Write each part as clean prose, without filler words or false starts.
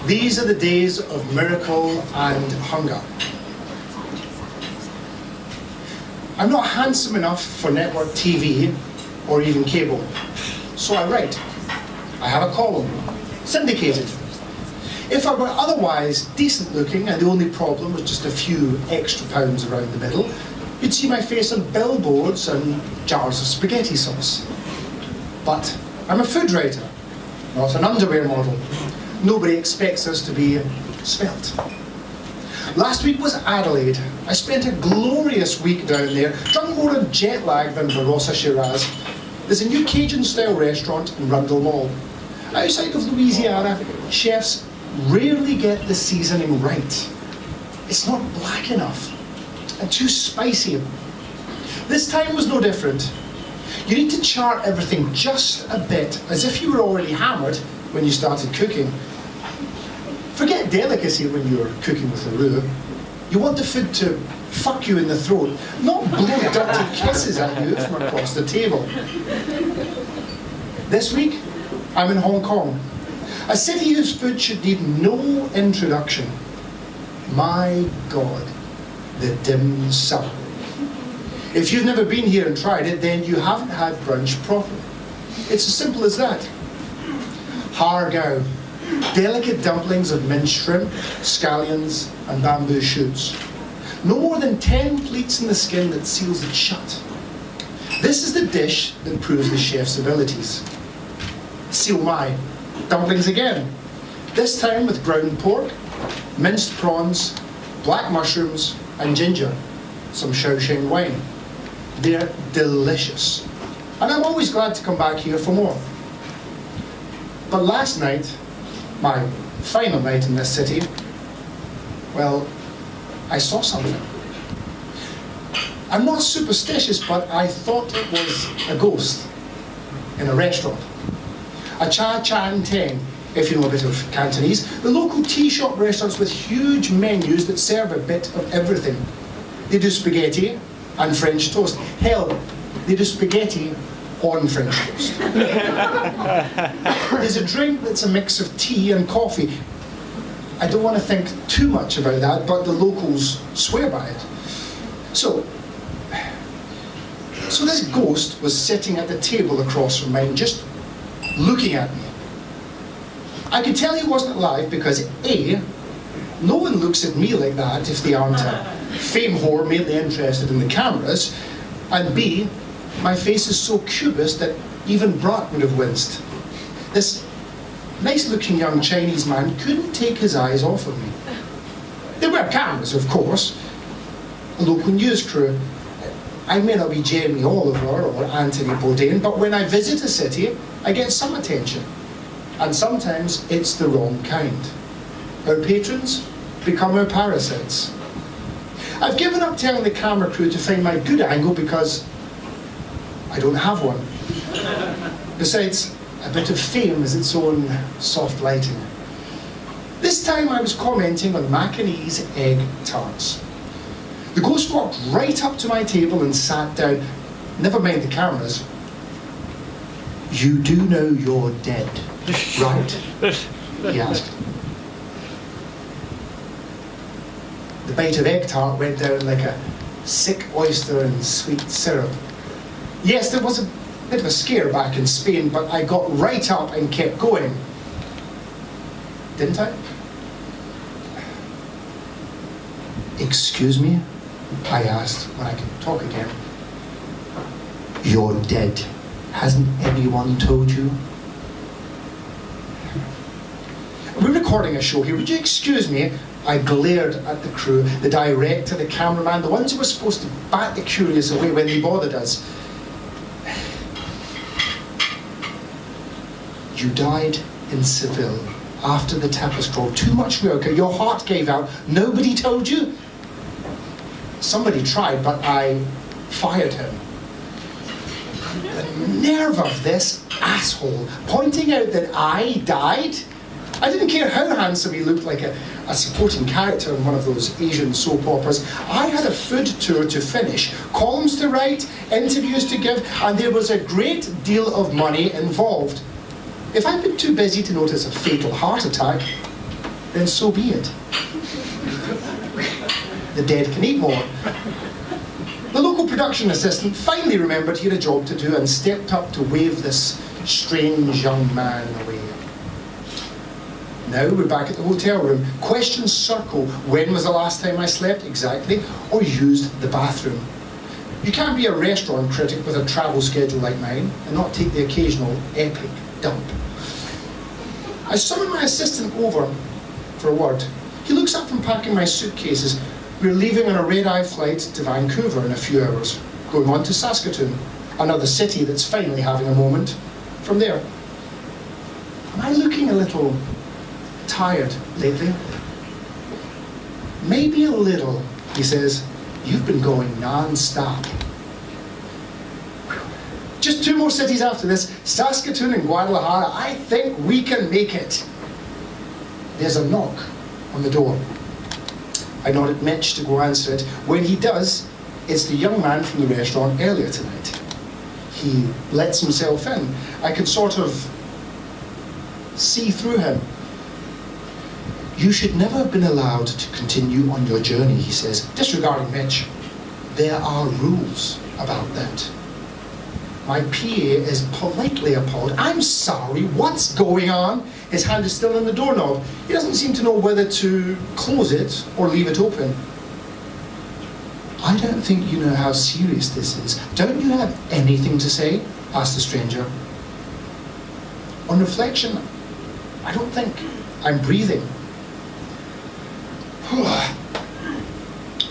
These are the days of miracle and hunger. I'm not handsome enough for network TV or even cable, so I write. I have a column, syndicated. If I were otherwise decent looking and the only problem was just a few extra pounds around the middle, you'd see my face on billboards and jars of spaghetti sauce. But I'm a food writer, not an underwear model. Nobody expects us to be svelte. Last week was Adelaide. I spent a glorious week down there, drunk more on jet lag than Barossa Shiraz. There's a new Cajun-style restaurant in Rundle Mall. Outside of Louisiana, chefs rarely get the seasoning right. It's not black enough and too spicy. This time was no different. You need to chart everything just a bit, as if you were already hammered when you started cooking. Forget delicacy when you're cooking with a roux. You want the food to fuck you in the throat, not blow dirty kisses at you from across the table. This week, I'm in Hong Kong, a city whose food should need no introduction. My God, the dim sum. If you've never been here and tried it, then you haven't had brunch properly. It's as simple as that. Har Gow, delicate dumplings of minced shrimp, scallions, and bamboo shoots. No more than 10 pleats in the skin that seals it shut. This is the dish that proves the chef's abilities. Siu mai, dumplings again. This time with ground pork, minced prawns, black mushrooms, and ginger. Some Shaoxing wine. They're delicious. And I'm always glad to come back here for more. But last night, my final night in this city, well, I saw something. I'm not superstitious, but I thought it was a ghost in a restaurant. A cha chan teng, if you know a bit of Cantonese, the local tea shop restaurants with huge menus that serve a bit of everything. They do spaghetti and French toast. Hell, they do spaghetti on French toast. There's a drink that's a mix of tea and coffee. I don't want to think too much about that, but the locals swear by it. So this ghost was sitting at the table across from mine, just looking at me. I could tell he wasn't alive because A, no one looks at me like that if they aren't a fame whore mainly interested in the cameras, and B, my face is so cubist that even Brat would have winced. This nice-looking young Chinese man couldn't take his eyes off of me. There were cameras, of course, a local news crew. I may not be Jamie Oliver or Anthony Bourdain, but when I visit a city, I get some attention. And sometimes it's the wrong kind. Our patrons become our parasites. I've given up telling the camera crew to find my good angle because I don't have one. Besides, a bit of fame is its own soft lighting. This time I was commenting on Macanese egg tarts. The ghost walked right up to my table and sat down. Never mind the cameras. You do know you're dead, right? He asked. The bite of egg tart went down like a sick oyster in sweet syrup. Yes, there was a bit of a scare back in Spain, but I got right up and kept going. Didn't I? Excuse me? I asked when I could talk again. You're dead. Hasn't anyone told you? We're recording a show here. Would you excuse me? I glared at the crew, the director, the cameraman, the ones who were supposed to bat the curious away when they bothered us. You died in Seville after the tapestry. Too much work. Your heart gave out. Nobody told you? Somebody tried, but I fired him. The nerve of this asshole pointing out that I died. I didn't care how handsome he looked, like a supporting character in one of those Asian soap operas. I had a food tour to finish, columns to write, interviews to give, and there was a great deal of money involved. If I'd been too busy to notice a fatal heart attack, then so be it. The dead can eat more. The local production assistant finally remembered he had a job to do and stepped up to wave this strange young man away. Now we're back at the hotel room. Questions circle. When was the last time I slept exactly, or used the bathroom? You can't be a restaurant critic with a travel schedule like mine and not take the occasional epic dump. I summon my assistant over for a word. He looks up from packing my suitcases. We're leaving on a red-eye flight to Vancouver in a few hours, going on to Saskatoon, another city that's finally having a moment. From there, am I looking a little tired lately? Maybe a little, he says. You've been going non-stop. Just 2 more cities after this, Saskatoon and Guadalajara. I think we can make it. There's a knock on the door. I nod at Mitch to go answer it. When he does, it's the young man from the restaurant earlier tonight. He lets himself in. I can sort of see through him. You should never have been allowed to continue on your journey, he says, disregarding Mitch. There are rules about that. My PA is politely appalled. I'm sorry, what's going on? His hand is still on the doorknob. He doesn't seem to know whether to close it or leave it open. I don't think you know how serious this is. Don't you have anything to say? Asked the stranger. On reflection, I don't think. I'm breathing.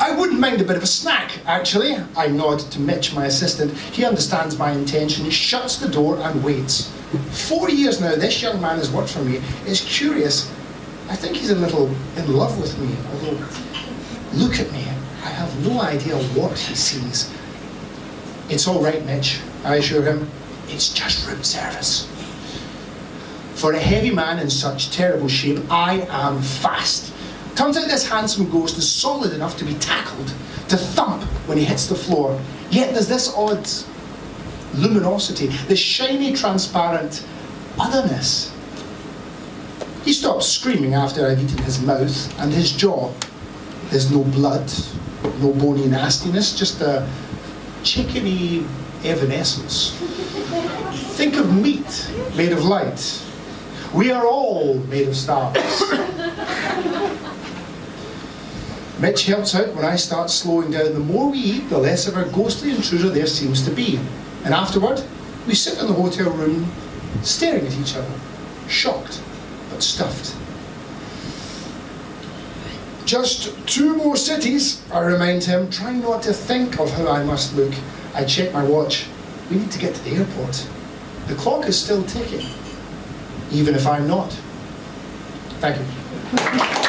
I wouldn't mind a bit of a snack, actually. I nod to Mitch, my assistant. He understands my intention. He shuts the door and waits. 4 years now, this young man has worked for me. It's curious. I think he's a little in love with me, although, look at me. I have no idea what he sees. It's all right, Mitch, I assure him. It's just room service. For a heavy man in such terrible shape, I am fast. Turns out this handsome ghost is solid enough to be tackled, to thump when he hits the floor. Yet there's this odd luminosity, this shiny, transparent otherness. He stops screaming after I've eaten his mouth and his jaw. There's no blood, no bony nastiness, just a chickeny evanescence. Think of meat made of light. We are all made of stars. Mitch helps out when I start slowing down. The more we eat, the less of a ghostly intruder there seems to be. And afterward, we sit in the hotel room staring at each other, shocked but stuffed. Just 2 more cities, I remind him, trying not to think of how I must look. I check my watch. We need to get to the airport. The clock is still ticking, even if I'm not. Thank you.